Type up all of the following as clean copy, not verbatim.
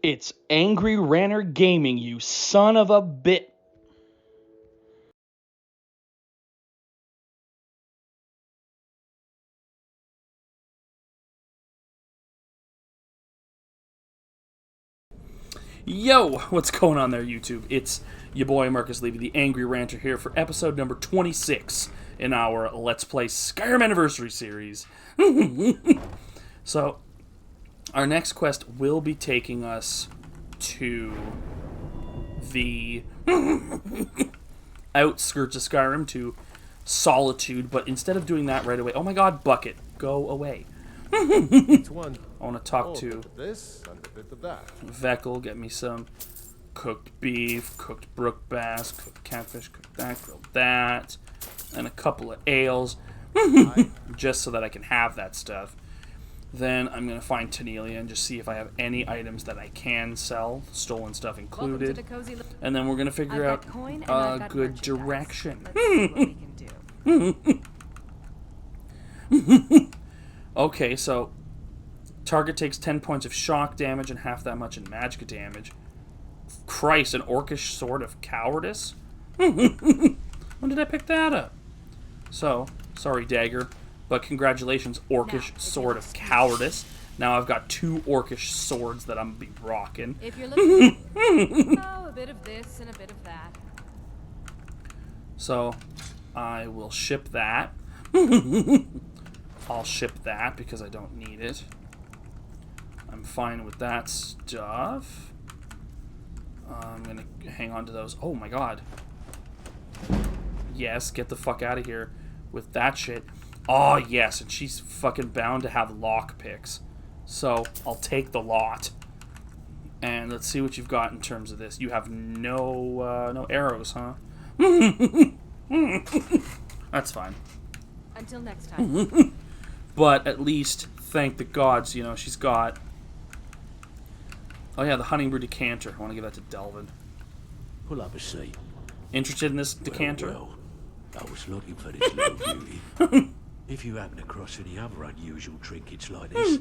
It's Angry Ranter Gaming, you son of a bit. Yo, what's going on there, YouTube? It's your boy Marcus Levy, the Angry Ranter, here for episode number 26 in our Let's Play Skyrim Anniversary series. So, our next quest will be taking us to the outskirts of Skyrim, to Solitude, but instead of doing that right away... Oh my god, Bucket, go away. It's one. I want to talk to A bit of this and a bit of that. Veckel, get me some cooked beef, cooked brook bass, cooked catfish, cooked that, grilled that, and a couple of ales, just so that I can have that stuff. Then I'm going to find Tanelia and just see if I have any items that I can sell, stolen stuff included. And then we're going to figure out a good direction. Okay, so target takes 10 points of shock damage and half that much in magic damage. Christ, an orcish sword of cowardice? When did I pick that up? So, sorry, dagger, but congratulations, orcish sword of cowardice. Now I've got 2 orcish swords that I'm gonna be rocking. If you're looking, a bit of this and a bit of that. So, I will ship that. I'll ship that because I don't need it. I'm fine with that stuff. I'm gonna hang on to those. Oh my god. Yes, get the fuck out of here with that shit. Oh yes, and she's fucking bound to have lock picks. So I'll take the lot. And let's see what you've got in terms of this. You have no arrows, huh? That's fine. Until next time. But at least, thank the gods, you know, she's got... Oh yeah, the Honey Brew decanter. I want to give that to Delvin. Pull up a seat. Interested in this decanter? Well, I was looking for this little beauty. If you happen across any other unusual trinkets like this,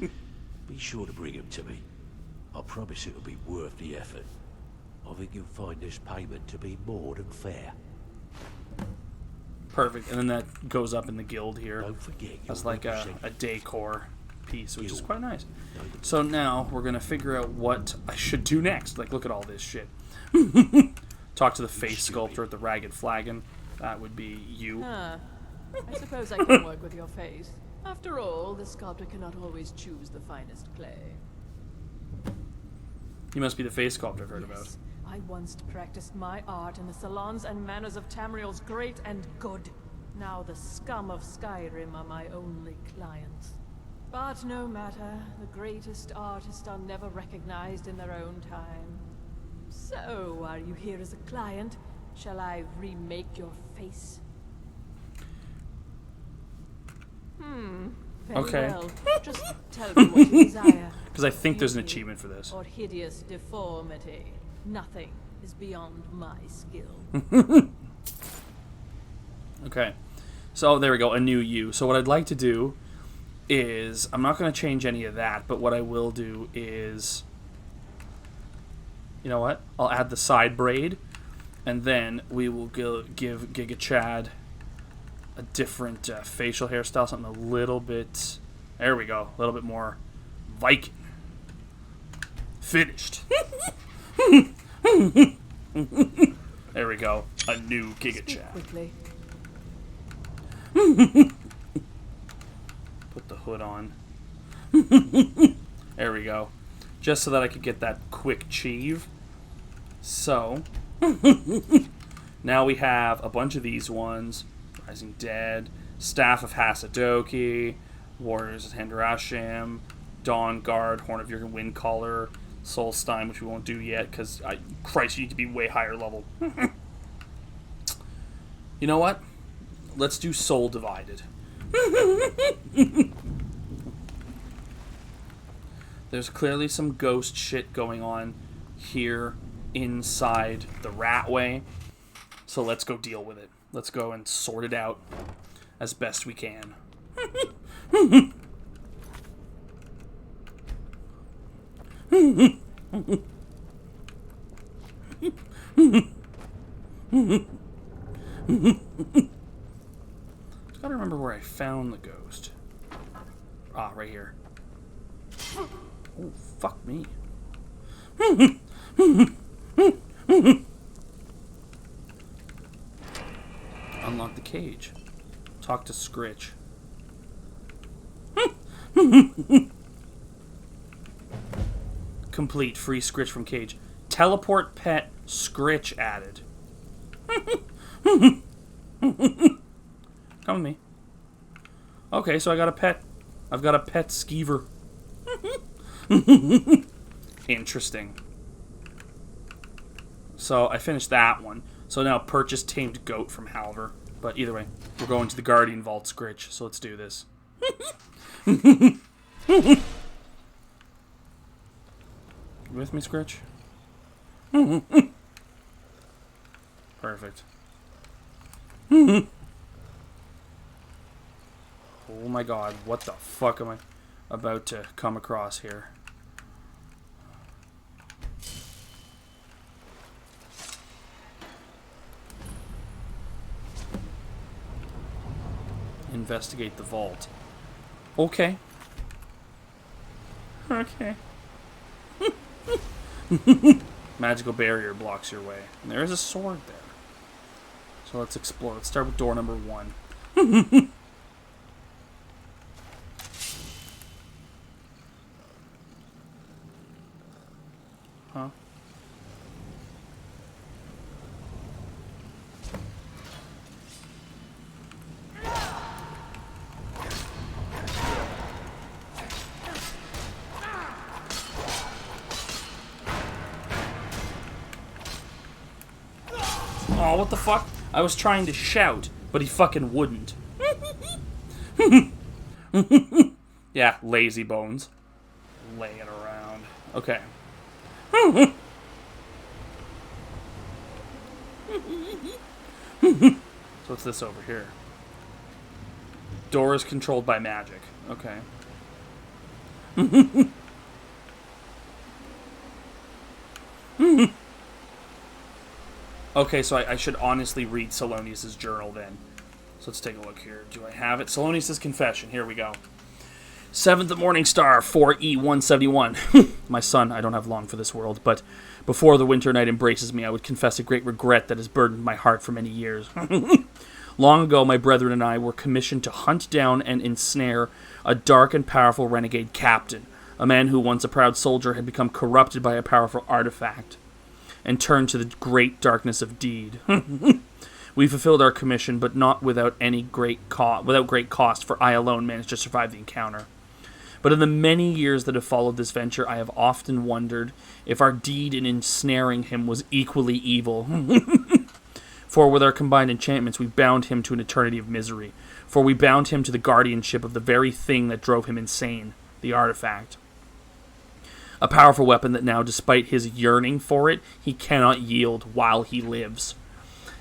be sure to bring them to me. I promise it'll be worth the effort. I think you'll find this payment to be more than fair. Perfect, and then that goes up in the guild here. Don't forget as like a decor piece, which is quite nice. So now we're gonna figure out what I should do next. Like, look at all this shit. Talk to the face sculptor at the Ragged Flagon. That would be you. Huh. I suppose I can work with your face. After all, the sculptor cannot always choose the finest clay. You must be the face sculptor I've heard about. Yes, I once practiced my art in the salons and manners of Tamriel's great and good. Now the scum of Skyrim are my only clients. But no matter, the greatest artists are never recognized in their own time. So, are you here as a client? Shall I remake your face? Very Okay. well. Just tell me what you desire. Because I think there's an Beauty achievement for this. or hideous deformity. Nothing is beyond my skill. Okay. So there we go, a new you. So what I'd like to do is, I'm not going to change any of that, but what I will do is, you know what? I'll add the side braid, and then we will give Giga Chad a different facial hairstyle, something a little bit, there we go, a little bit more Viking. Finished. There we go, a new Giga Speak Chad. quickly. Put the hood on. There we go. Just so that I could get that quick cheeve. So, now we have a bunch of these ones. Rising Dead, Staff of Hasadoki, Warriors of Handarasham, Dawn Guard, Horn of Jurgen Windcaller, Solstein, which we won't do yet, because, Christ, you need to be way higher level. You know what? Let's do Soul Divided. There's clearly some ghost shit going on here inside the Ratway, so let's go deal with it. Let's go and sort it out as best we can. Gotta remember where I found the ghost. Ah, right here. Oh, fuck me. Unlock the cage. Talk to Scritch. Complete. Free Scritch from cage. Teleport pet Scritch added. Come with me. Okay, so I got a pet. I've got a pet skeever. Interesting. So I finished that one. So now purchase tamed goat from Halver. But either way, we're going to the Guardian Vault, Scritch. So let's do this. You with me, Scritch? Perfect. Oh my god, what the fuck am I about to come across here? Investigate the vault. Okay. Okay. Magical barrier blocks your way. And there is a sword there. So let's explore. Let's start with door number 1. Huh? Oh, what the fuck? I was trying to shout, but he fucking wouldn't. Yeah, lazy bones. Laying around. Okay. So what's this over here? Door is controlled by magic. Okay. Okay, so I should honestly read Salonius' journal then. So let's take a look here. Do I have it? Salonius' confession. Here we go. 7th of Morning Star, 4E171. My son, I don't have long for this world, but before the winter night embraces me, I would confess a great regret that has burdened my heart for many years. Long ago, my brethren and I were commissioned to hunt down and ensnare a dark and powerful renegade captain, a man who, once a proud soldier, had become corrupted by a powerful artifact and turned to the great darkness of deed. We fulfilled our commission, but not without great cost, for I alone managed to survive the encounter. But in the many years that have followed this venture, I have often wondered if our deed in ensnaring him was equally evil. For with our combined enchantments, we bound him to an eternity of misery. For we bound him to the guardianship of the very thing that drove him insane, the artifact. A powerful weapon that now, despite his yearning for it, he cannot yield while he lives.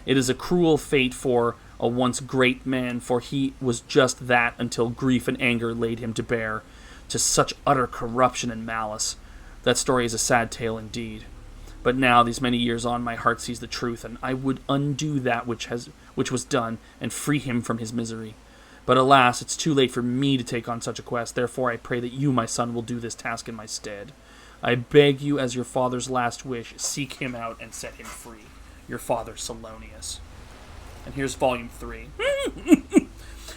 It is a cruel fate for a once great man, for he was just that until grief and anger laid him to bear to such utter corruption and malice. That story is a sad tale indeed. But now, these many years on, my heart sees the truth, and I would undo that which was done, and free him from his misery. But alas, it's too late for me to take on such a quest. Therefore, I pray that you, my son, will do this task in my stead. I beg you, as your father's last wish, seek him out and set him free. Your father, Salonius. And here's volume 3.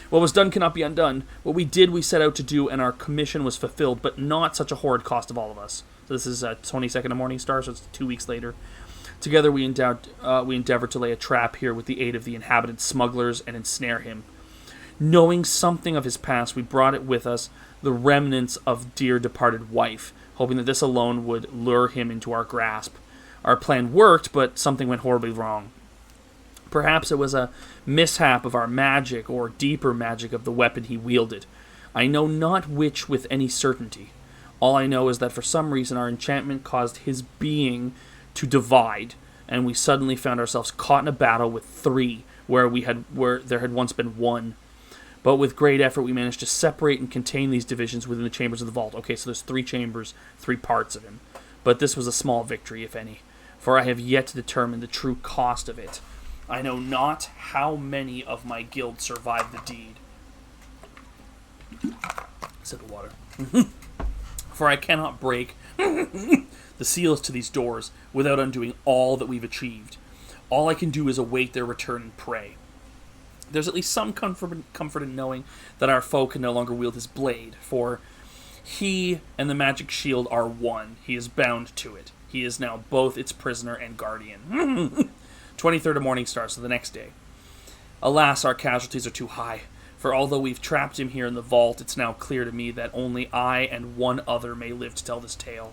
What was done cannot be undone. What we did, we set out to do, and our commission was fulfilled, but not such a horrid cost of all of us. So this is 22nd of Morning Star, so it's 2 weeks later. Together we endeavored to lay a trap here with the aid of the inhabited smugglers and ensnare him. Knowing something of his past, we brought it with us, the remnants of dear departed wife, hoping that this alone would lure him into our grasp. Our plan worked, but something went horribly wrong. Perhaps it was a mishap of our magic, or deeper magic of the weapon he wielded. I know not which with any certainty. All I know is that for some reason our enchantment caused his being to divide, and we suddenly found ourselves caught in a battle with 3, where there had once been 1. But with great effort we managed to separate and contain these divisions within the chambers of the vault. Okay, so there's 3 chambers, 3 parts of him. But this was a small victory, if any. for I have yet to determine the true cost of it. I know not how many of my guild survived the deed. Sip of water. For I cannot break the seals to these doors without undoing all that we've achieved. All I can do is await their return and pray. There's at least some comfort in knowing that our foe can no longer wield his blade, for he and the magic shield are one. He is bound to it. He is now both its prisoner and guardian. 23rd of Morningstar, so the next day. Alas, our casualties are too high, for although we've trapped him here in the vault, it's now clear to me that only I and one other may live to tell this tale.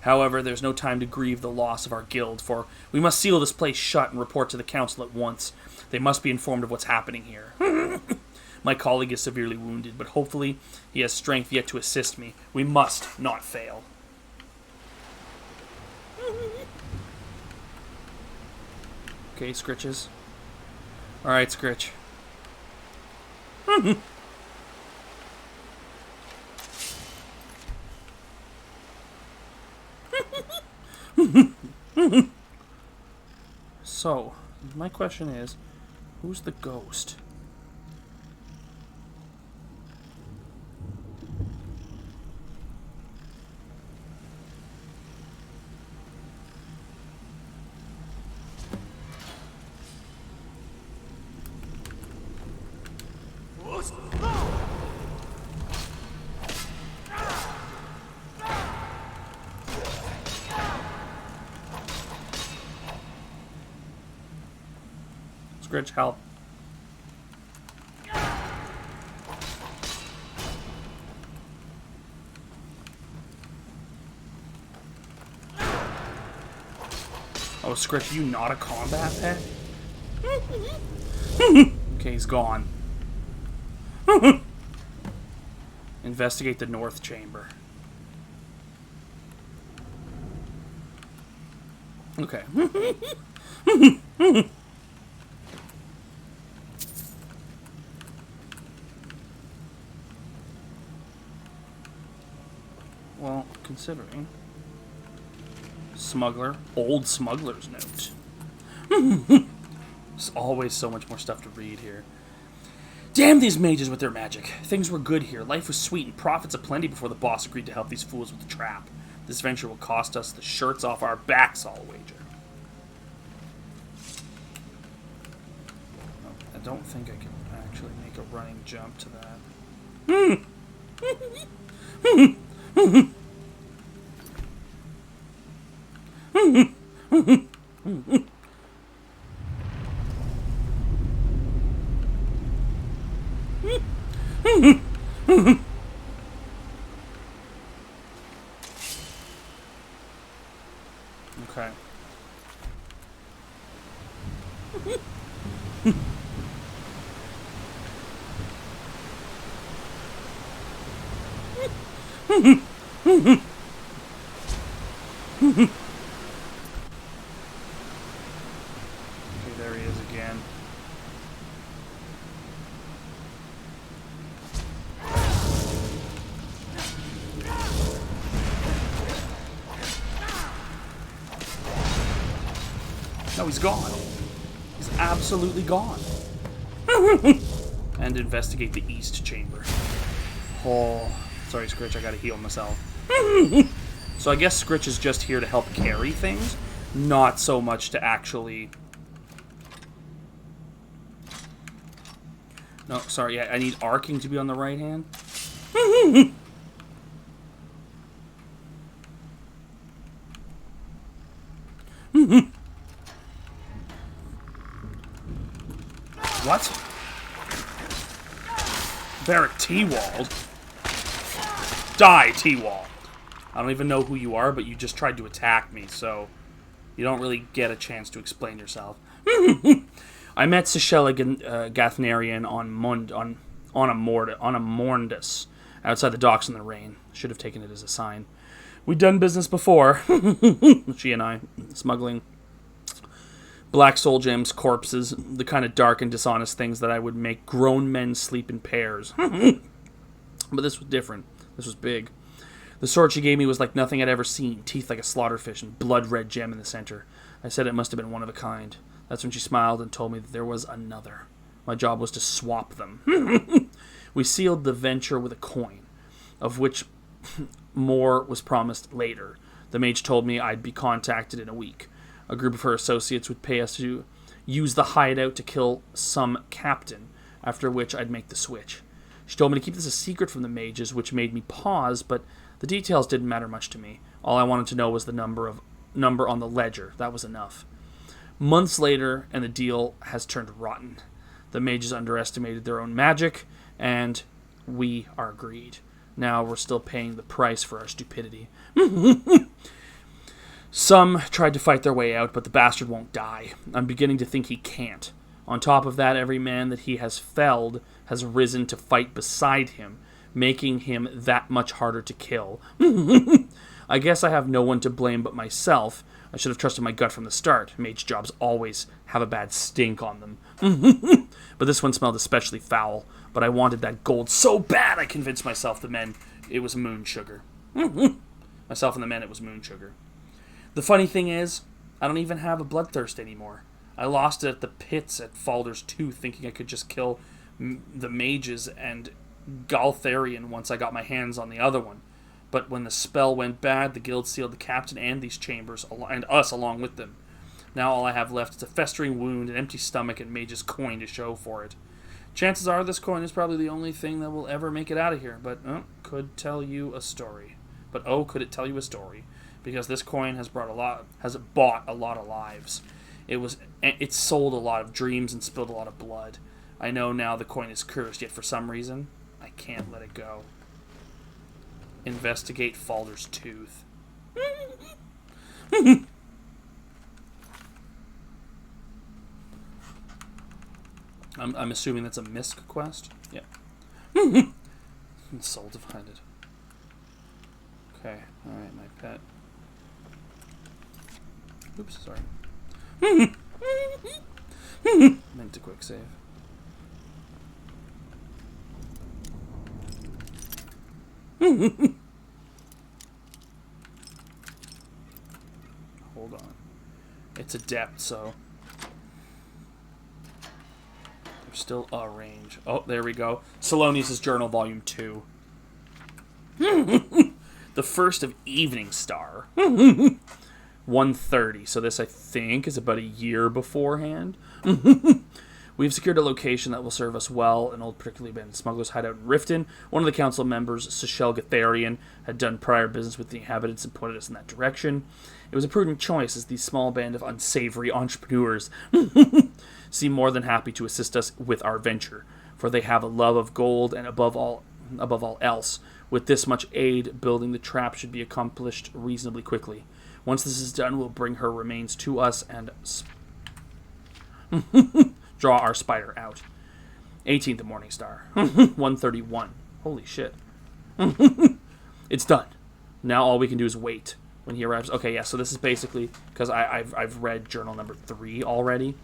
However, there's no time to grieve the loss of our guild, for we must seal this place shut and report to the council at once. They must be informed of what's happening here. My colleague is severely wounded, but hopefully he has strength yet to assist me. We must not fail. Okay, Scritches. Alright, Scritch. So, my question is, who's the ghost? Scritch, help. Oh, Scritch, you not a combat pet? Okay, he's gone. Investigate the north chamber. Okay. Well, considering... Smuggler. Old smuggler's note. There's always so much more stuff to read here. Damn these mages with their magic. Things were good here. Life was sweet and profits aplenty before the boss agreed to help these fools with the trap. This venture will cost us the shirts off our backs, I'll wager. I don't think I can actually make a running jump to that. Okay. Okay, there he is again. No, he's gone. He's absolutely gone. And investigate the east chamber. Oh, sorry, Scritch, I gotta heal myself. So I guess Scritch is just here to help carry things, not so much to actually... No, sorry, yeah, I need arcing to be on the right hand. What? Barrack T-Walled? Die, T-Walled. I don't even know who you are, but you just tried to attack me, so you don't really get a chance to explain yourself. I met Sishela Gathnarian on a Morndus, outside the docks in the rain. Should have taken it as a sign. We'd done business before, she and I, smuggling black soul gems, corpses, the kind of dark and dishonest things that I would make grown men sleep in pairs. But this was different. This was big. The sword she gave me was like nothing I'd ever seen, teeth like a slaughterfish and blood-red gem in the center. I said it must have been one of a kind. That's when she smiled and told me that there was another. My job was to swap them. We sealed the venture with a coin, of which more was promised later. The mage told me I'd be contacted in a week. A group of her associates would pay us to use the hideout to kill some captain, after which I'd make the switch. She told me to keep this a secret from the mages, which made me pause, but the details didn't matter much to me. All I wanted to know was the number on the ledger. That was enough. Months later, and the deal has turned rotten. The mages underestimated their own magic, and we are greed. Now we're still paying the price for our stupidity. Some tried to fight their way out, but the bastard won't die. I'm beginning to think he can't. On top of that, every man that he has felled has risen to fight beside him, making him that much harder to kill. I guess I have no one to blame but myself. I should have trusted my gut from the start. Mage jobs always have a bad stink on them. But this one smelled especially foul. But I wanted that gold so bad I convinced myself the men it was moon sugar. Myself and the men it was moon sugar. The funny thing is, I don't even have a bloodthirst anymore. I lost it at the pits at Falder's Tooth, thinking I could just kill the mages and Galtharian once I got my hands on the other one. But when the spell went bad, the guild sealed the captain and these chambers, and us along with them. Now all I have left is a festering wound, an empty stomach, and mage's coin to show for it. Chances are this coin is probably the only thing that will ever make it out of here, but could it tell you a story? Because this coin has bought a lot of lives. It sold a lot of dreams and spilled a lot of blood. I know now the coin is cursed, yet for some reason, I can't let it go. Investigate Falder's Tooth. I'm assuming that's a misc quest? Yeah. Soul divided. Okay, alright, my pet. Oops, sorry. Meant to quick save. Hold on. It's adept, so there's still a range. Oh, there we go. Salonius' Journal, Volume 2. The first of Evening Star. 1:30. So this, I think, is about a year beforehand. We've secured a location that will serve us well, an old particularly abandoned smuggler's hideout in Riften. One of the council members, Sechel Gatharian, had done prior business with the inhabitants and pointed us in that direction. It was a prudent choice, as these small band of unsavory entrepreneurs seem more than happy to assist us with our venture, for they have a love of gold, and above all else, with this much aid, building the trap should be accomplished reasonably quickly. Once this is done, we'll bring her remains to us and draw our spider out. 18th of Morning Star. 1:31. Holy shit. It's done. Now all we can do is wait when he arrives. Okay, yeah, so this is basically, because I've read journal number 3 already.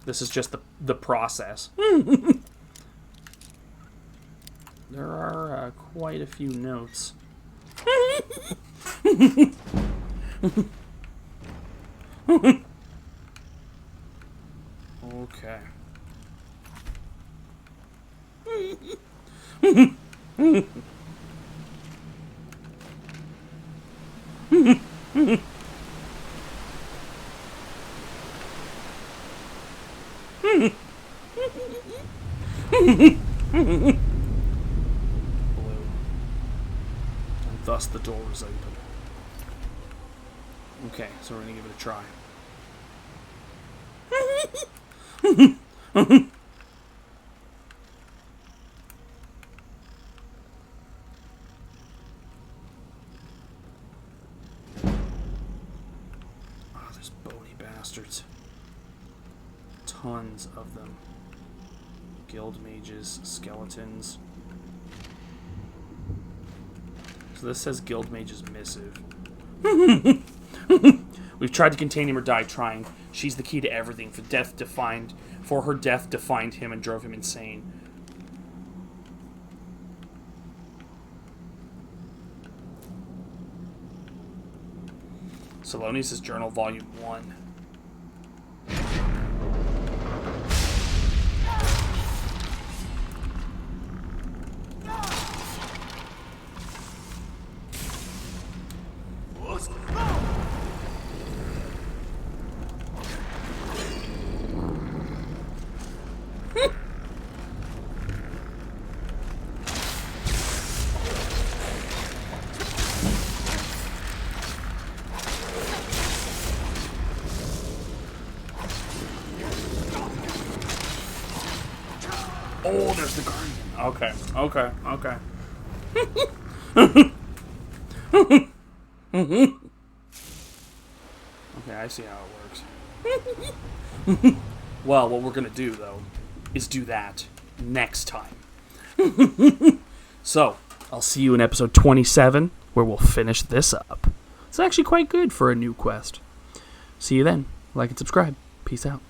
This is just the process. There are quite a few notes. Okay. And thus the door is open. Okay, so we're gonna give it a try. Oh, there's bony bastards. Tons of them. Guild mages, skeletons. So this says Guild Mage's missive. We've tried to contain him or die trying. She's the key to everything. For her death defined him and drove him insane. Salonius' Journal, Volume 1. Oh, there's the Guardian. Okay. Okay, I see how it works. Well, what we're going to do, though, is do that next time. So, I'll see you in episode 27, where we'll finish this up. It's actually quite good for a new quest. See you then. Like and subscribe. Peace out.